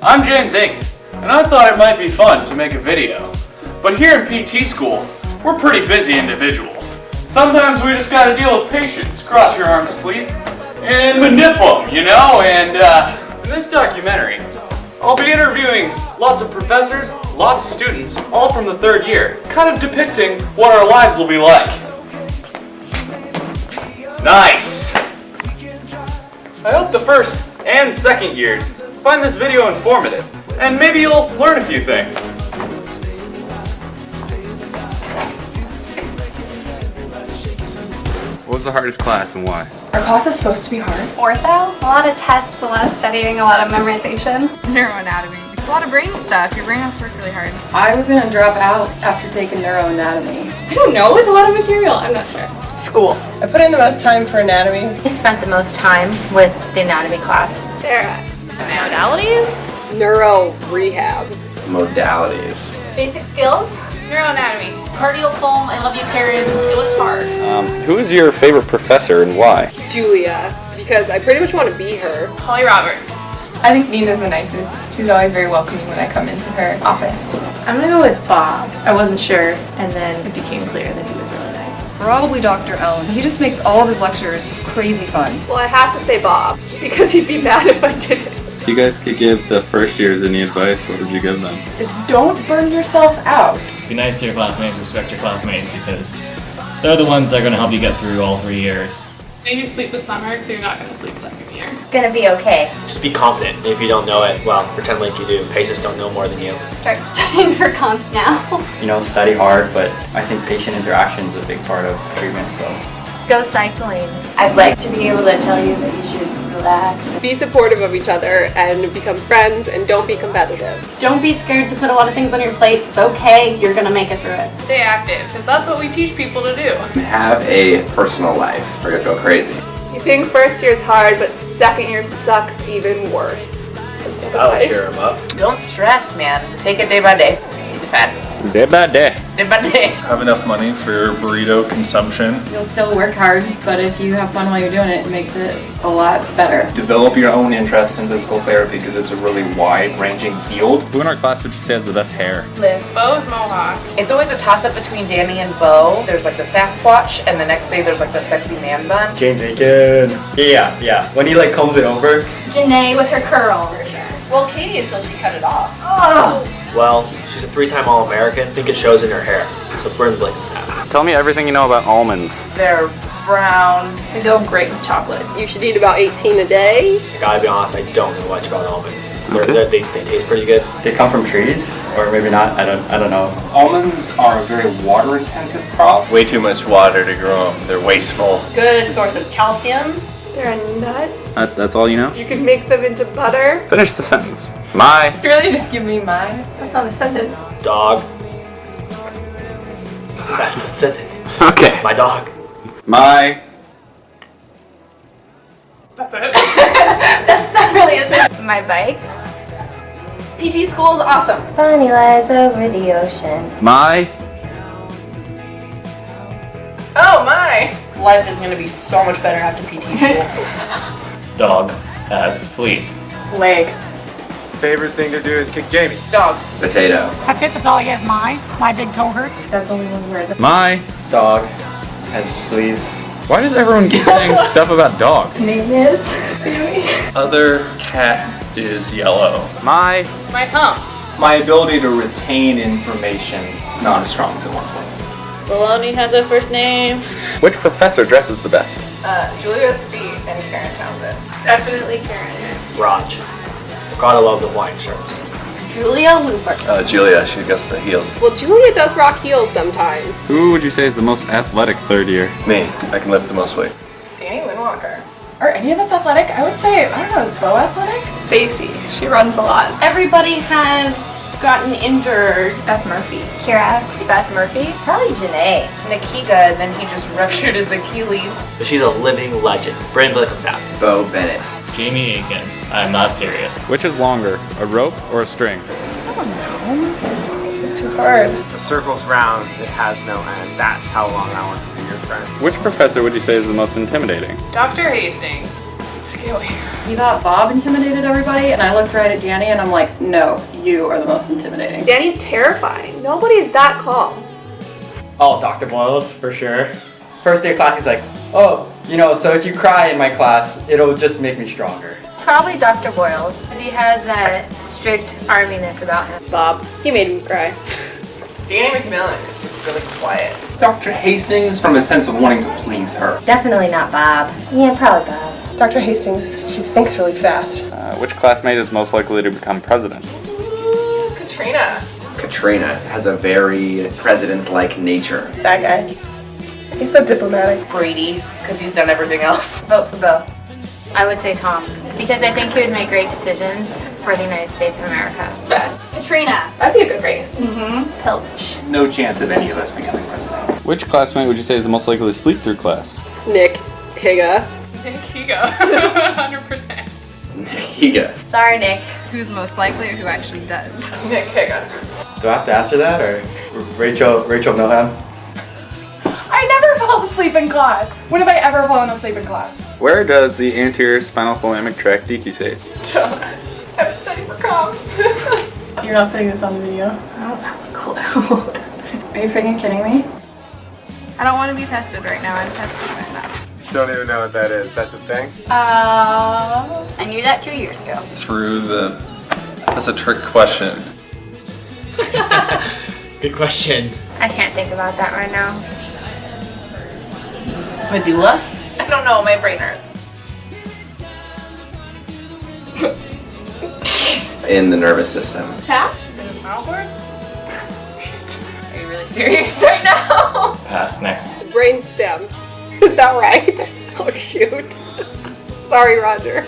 I'm James Aiken, and I thought it might be fun to make a video. But here in PT school, we're pretty busy individuals. Sometimes we just gotta deal with patients, cross your arms please, and manip them, you know, and in this documentary, I'll be interviewing lots of professors, lots of students, all from the third year, kind of depicting what our lives will be like. Nice! I hope the first and second years find this video informative, and maybe you'll learn a few things. What was the hardest class and why? Our class is supposed to be hard. Ortho, a lot of tests, a lot of studying, a lot of memorization. Neuroanatomy. It's a lot of brain stuff. Your brain has to work really hard. I was gonna drop out after taking neuroanatomy. I don't know, it's a lot of material, I'm not sure. School. I put in the most time for anatomy. I spent the most time with the anatomy class. Modalities? Neuro rehab. Modalities. Basic skills? Neuroanatomy. Cardio pulm, I love you Karen, it was hard. Who is your favorite professor and why? Julia, because I pretty much want to be her. Holly Roberts. I think Nina's the nicest. She's always very welcoming when I come into her office. I'm gonna go with Bob. I wasn't sure, and then it became clear that he was really nice. Probably Dr. Allen. He just makes all of his lectures crazy fun. Well, I have to say Bob, because he'd be mad if I didn't. If you guys could give the first years any advice, what would you give them? Is don't burn yourself out. Be nice to your classmates, respect your classmates, because they're the ones that are going to help you get through all 3 years. Maybe sleep this summer, because you're not going to sleep second year. Gonna be okay. Just be confident. If you don't know it, well, pretend like you do. Patients don't know more than you. Start studying for comps now. You know, study hard, but I think patient interaction is a big part of treatment, so. Go cycling. I'd like to be able to tell you that you should relax. Be supportive of each other and become friends and don't be competitive. Don't be scared to put a lot of things on your plate. It's okay, you're gonna make it through it. Stay active, because that's what we teach people to do. Have a personal life or you'll go crazy. You think first year's hard, but second year sucks even worse. That'll cheer them up. Don't stress, man. Take it day by day. Keep it fat. Day by day. Day by day. Have enough money for your burrito consumption. You'll still work hard, but if you have fun while you're doing it, it makes it a lot better. Develop your own interest in physical therapy because it's a really wide-ranging field. Who in our class would you say has the best hair? Liv. Bo's Mohawk. It's always a toss-up between Danny and Bo. There's like the Sasquatch, and the next day there's like the sexy man bun. James Aiken. Yeah. When he like combs it over. Janae with her curls. Well, Katie until she cut it off. Well, she's a 3-time All-American. I think it shows in her hair. So burn Blake is happy. Tell me everything you know about almonds. They're brown. They go great with chocolate. You should eat about 18 a day. I gotta be honest, I don't know much about almonds. They taste pretty good. They come from trees, or maybe not. I don't know. Almonds are a very water-intensive crop. Way too much water to grow them. They're wasteful. Good source of calcium. They're a nut. That's all you know? You can make them into butter. Finish the sentence. My. Really, just give me mine. That's not a sentence. Dog. That's the sentence. Okay. My dog. My. That's it. That's not really a sentence. My bike. PG school is awesome. Funny lies over the ocean. My. Oh my! Life is gonna be so much better after PT school. Dog as fleece. Leg. Favorite thing to do is kick Jamie. Dog. Potato. That's it, that's all he has. My big toe hurts. That's only one word. My. Dog. Has fleas. Why does everyone keep saying stuff about dog? Name is Other cat is yellow. My. My humps. My ability to retain information is not as strong as it once was. Baloney has a first name. Which professor dresses the best? Julia Speed and Karen Townsend. Definitely Karen. Raj. Gotta love the Hawaiian shirts. Julia Looper. Julia, she gets the heels. Well, Julia does rock heels sometimes. Who would you say is the most athletic third year? Me. I can lift the most weight. Danny Windwalker. Are any of us athletic? I would say, I don't know, is Bo athletic? Stacy. She runs a lot. Everybody has gotten injured. Beth Murphy. Kira. Beth Murphy. Probably Janae. Nakiga, and then he just ruptured his Achilles. But she's a living legend. Brandon Blake and South. Bo Bennett. Jamie Aiken. I'm not serious. Which is longer, a rope or a string? I don't know. This is too hard. The circle's round, it has no end. That's how long I want to be your friend. Which professor would you say is the most intimidating? Dr. Hastings. You thought Bob intimidated everybody, and I looked right at Danny and I'm like, no, you are the most intimidating. Danny's terrifying. Nobody's that calm. Oh, Dr. Boyles, for sure. First day of class, he's like, oh, you know, so if you cry in my class, it'll just make me stronger. Probably Dr. Boyles, because he has that strict arminess about him. Bob, he made me cry. Danny McMillan is just really quiet. Dr. Hastings, from a sense of wanting to please her. Definitely not Bob. Yeah, probably Bob. Dr. Hastings, she thinks really fast. Which classmate is most likely to become president? Katrina. Katrina has a very president-like nature. That guy. He's so diplomatic. Brady, because he's done everything else. Vote for Bo. I would say Tom, because I think he would make great decisions for the United States of America. Katrina. That'd be a good race. Pilch. No chance of any of us becoming president. Which classmate would you say is the most likely to sleep through class? Nick Higa. Nick Higa. 100%. Nick Higa. Sorry, Nick. Who's most likely or who actually does? Nick Higa. Do I have to answer that, or Rachel Milham? I never fall asleep in class. When have I ever fallen asleep in class? Where does the anterior spinal thalamic tract decussate? I'm studying for comps. You're not putting this on the video. I don't have a clue. Are you freaking kidding me? I don't want to be tested right now. I'm tested right now. Don't even know what that is. That's a thing? I knew that 2 years ago. That's a trick question. Good question. I can't think about that right now. Medulla? I don't know, my brain hurts. In the nervous system. Pass? In the spinal cord? Are you really serious right now? Pass, next. Brain stem. Is that right? Oh shoot. Sorry, Roger.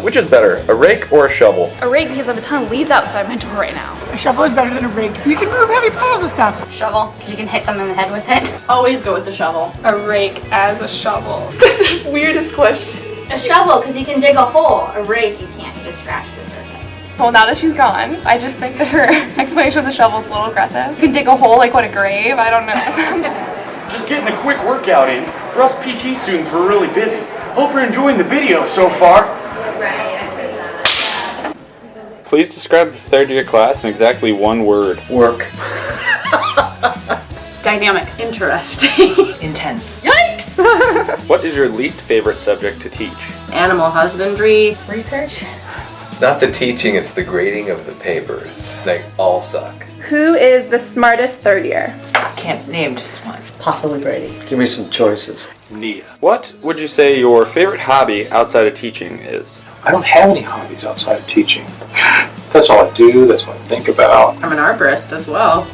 Which is better, a rake or a shovel? A rake because I have a ton of leaves outside my door right now. A shovel is better than a rake. You can move heavy piles of stuff. Shovel, because you can hit someone in the head with it. Always go with the shovel. A rake as a shovel. That's the weirdest question. A shovel, because you can dig a hole. A rake, you can't. You just scratch the surface. Well, now that she's gone, I just think that her explanation of the shovel is a little aggressive. You can dig a hole like what, a grave? I don't know. Just getting a quick workout in. For us PT students, we're really busy. Hope you're enjoying the video so far. Please describe the third year class in exactly one word. Work. Dynamic. Interesting. Intense. Yikes! What is your least favorite subject to teach? Animal husbandry. Research? It's not the teaching, it's the grading of the papers. They all suck. Who is the smartest third year? Can't name just one. Possibly Brady. Give me some choices. Nia. What would you say your favorite hobby outside of teaching is? I don't have any hobbies outside of teaching. That's all I do, that's what I think about. I'm an arborist as well.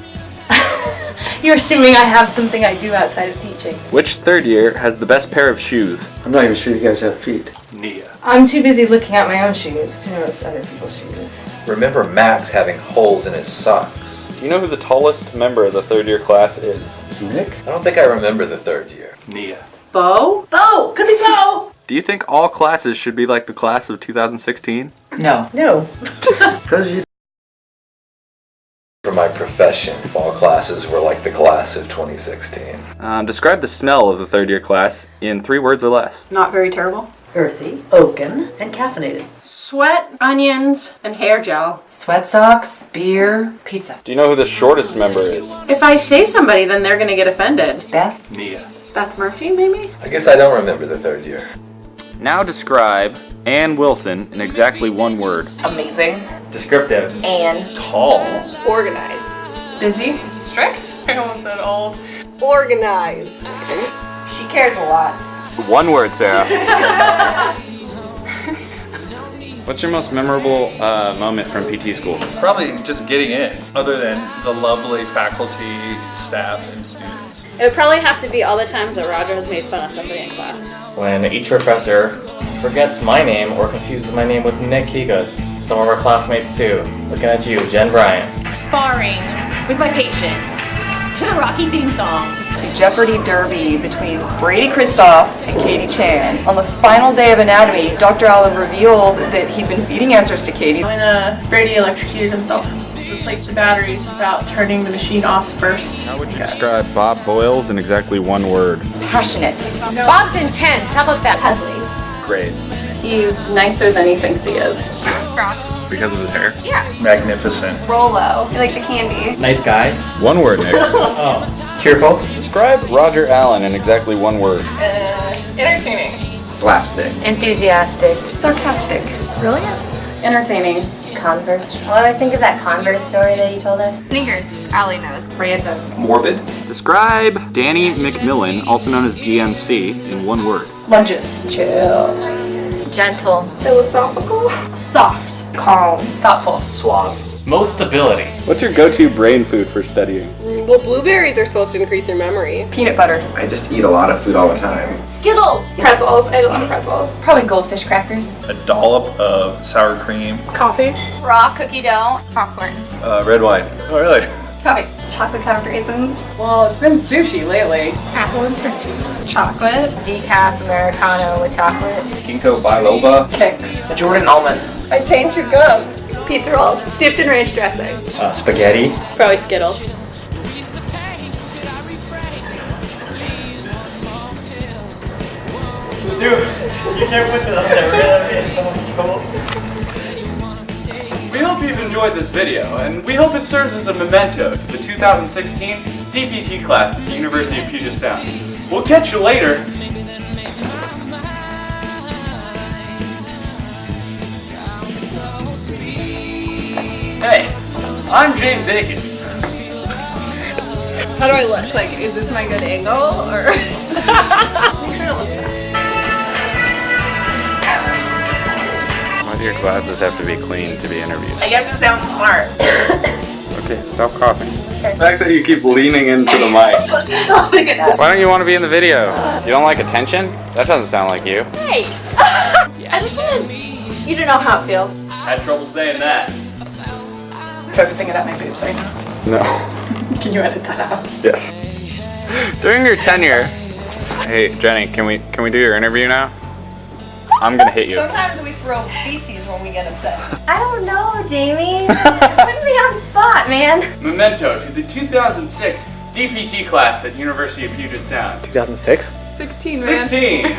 You're assuming I have something I do outside of teaching. Which third year has the best pair of shoes? I'm not even sure you guys have feet. Nia. I'm too busy looking at my own shoes to notice other people's shoes. Remember Max having holes in his socks. Do you know who the tallest member of the third year class is? Is it Nick? I don't think I remember the third year. Nia. Bo? Bo! Could be Bo! Do you think all classes should be like the class of 2016? No. No. Because you For my profession, if all classes were like the class of 2016. Describe the smell of the third year class in 3 words or less. Not very terrible. Earthy, oaken, and caffeinated. Sweat, onions, and hair gel. Sweat socks, beer, pizza. Do you know who the shortest member is? If I say somebody, then they're gonna get offended. Beth? Nia. Beth Murphy, maybe? I guess I don't remember the third year. Now describe Ann Wilson in exactly 1 word. Amazing. Descriptive. And Tall. Organized. busy. Strict? I almost said old. Organized. She cares a lot. 1 word, Sarah. What's your most memorable moment from PT school? Probably just getting in, other than the lovely faculty, staff, and students. It would probably have to be all the times that Roger has made fun of somebody in class. When each professor forgets my name or confuses my name with Nick Higa's. Some of our classmates too. Looking at you, Jen Bryant. Sparring with my patient to the Rocky theme song. A Jeopardy derby between Brady Kristoff and Katie Chan. On the final day of anatomy, Dr. Allen revealed that he'd been feeding answers to Katie. When Brady electrocuted himself, replaced the batteries without turning the machine off first. How would you describe Bob Boyles in exactly 1 word? Passionate. Bob's intense. How about that? Cuddly. Great. He's nicer than he thinks he is. Frost. Because of his hair? Yeah. Magnificent. Rolo. You like the candy? Nice guy. One word, Nick. Oh. Cheerful. Describe Roger Allen in exactly one word. Entertaining. Slapstick. Enthusiastic. Sarcastic. Brilliant. Entertaining. Converse. Well, I always think of that Converse story that you told us. Sneakers. Allie knows. Random. Morbid. Describe Danny McMillan, also known as DMC, in one word. Lunges. Chill. Gentle. Philosophical. Soft. Calm. Thoughtful. Suave. Most stability. What's your go-to brain food for studying? Well, blueberries are supposed to increase your memory. Peanut butter. I just eat a lot of food all the time. Skittles. Pretzels. I love pretzels. Probably goldfish crackers. A dollop of sour cream. Coffee. Raw cookie dough. Popcorn. Red wine. Oh, really? Coffee. Chocolate covered raisins. Well, it's been sushi lately. Apple and fruit juice. Chocolate. Decaf Americano with chocolate. Ginkgo biloba. Kicks. Jordan almonds. I changed your gum. Pizza rolls. Dipped in ranch dressing. Spaghetti. Probably Skittles. Dude, you can't put that on there. We're gonna get in so much trouble. We hope you've enjoyed this video, and we hope it serves as a memento to the 2016 DPT class at the University of Puget Sound. We'll catch you later. Hey, I'm James Aiken. How do I look? Like, is this my good angle or? Make sure to look back. Why do your glasses have to be clean to be interviewed? I have to sound smart. Okay, stop coughing. The fact that you keep leaning into the mic. Why don't you want to be in the video? You don't like attention? That doesn't sound like you. Hey. I just wanted you to know how it feels. Had trouble saying that. Focusing it at my boobs right now. No. Can you edit that out? Yes. During your tenure, hey Jenny, can we do your interview now? I'm gonna hit you. Sometimes we throw feces when we get upset. I don't know, Jamie. Put me on the spot, man. Memento to the 2006 DPT class at University of Puget Sound. 2006? 16, man. 16!